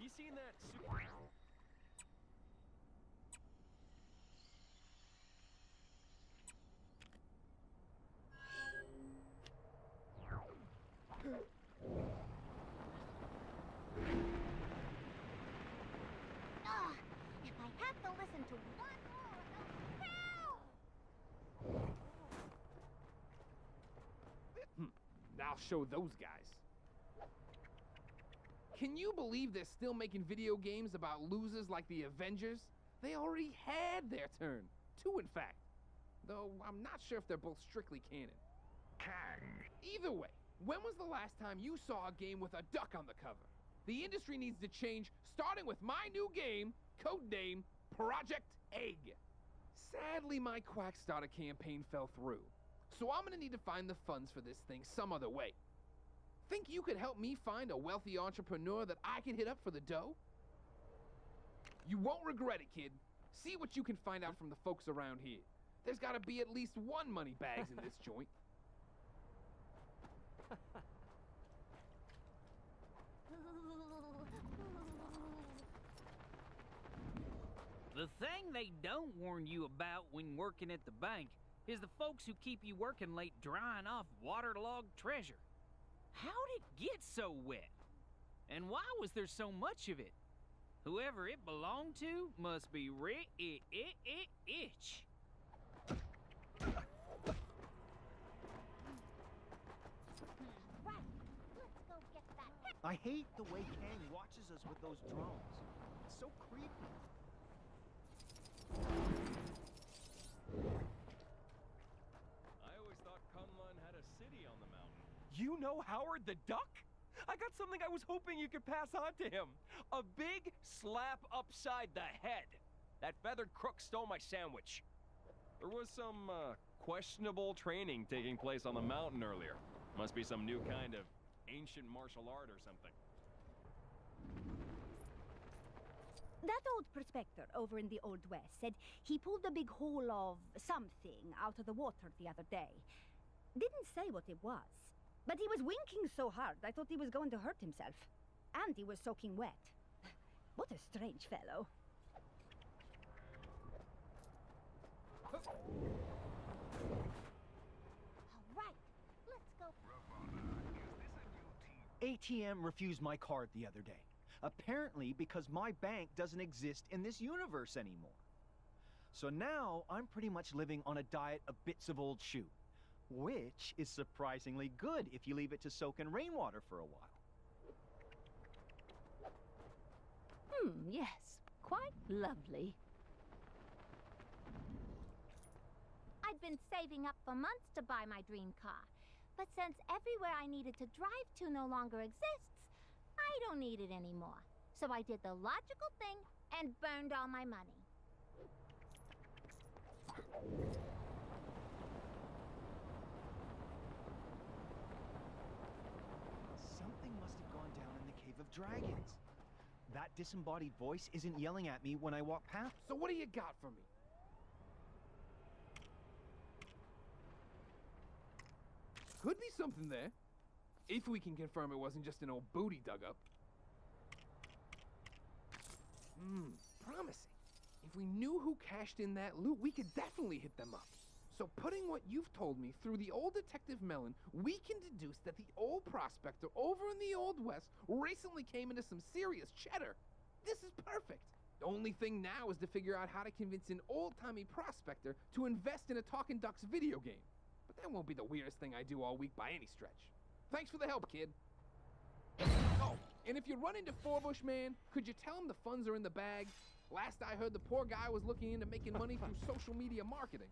You seen that super... If I have to listen to one more of those... Help! I'll show those guys. Can you believe they're still making video games about losers like the Avengers? They already had their turn. 2, in fact. Though I'm not sure if they're both strictly canon. Kang. Either way, when was the last time you saw a game with a duck on the cover? The industry needs to change, starting with my new game, codename Project Egg. Sadly, my Quackstarter campaign fell through, so I'm gonna need to find the funds for this thing some other way. Think you could help me find a wealthy entrepreneur that I can hit up for the dough? You won't regret it, kid. See what you can find out from the folks around here. There's gotta be at least one money bags in this joint. The thing they don't warn you about when working at the bank is the folks who keep you working late drying off waterlogged treasure. How'd it get so wet? And why was there so much of it? Whoever it belonged to must be rich. Right, let's go get that... I hate the way Kang watches us with those drones. It's so creepy. I always thought Kunlun had a city on the mountain. You know Howard the Duck? I got something I was hoping you could pass on to him. A big slap upside the head. That feathered crook stole my sandwich. There was some, questionable training taking place on the mountain earlier. Must be some new kind of ancient martial art or something. That old prospector over in the Old West said he pulled a big hole of something out of the water the other day. Didn't say what it was, but he was winking so hard I thought he was going to hurt himself. And he was soaking wet. What a strange fellow. All right, let's go... ATM refused my card the other day. Apparently because my bank doesn't exist in this universe anymore. So now I'm pretty much living on a diet of bits of old shoe, which is surprisingly good if you leave it to soak in rainwater for a while. Yes, quite lovely. I'd been saving up for months to buy my dream car. But since everywhere I needed to drive to no longer exists, I don't need it anymore. So I did the logical thing and burned all my money. Something must have gone down in the Cave of Dragons. That disembodied voice isn't yelling at me when I walk past. So what do you got for me? Could be something there. If we can confirm it wasn't just an old booty dug up. Promising. If we knew who cashed in that loot, we could definitely hit them up. So putting what you've told me through the old Detective Mellon, we can deduce that the old prospector over in the Old West recently came into some serious cheddar. This is perfect. The only thing now is to figure out how to convince an old-timey prospector to invest in a Talking Ducks video game. But that won't be the weirdest thing I do all week by any stretch. Thanks for the help, kid. Oh, and if you run into Forbush Man, could you tell him the funds are in the bag? Last I heard, the poor guy was looking into making money through social media marketing.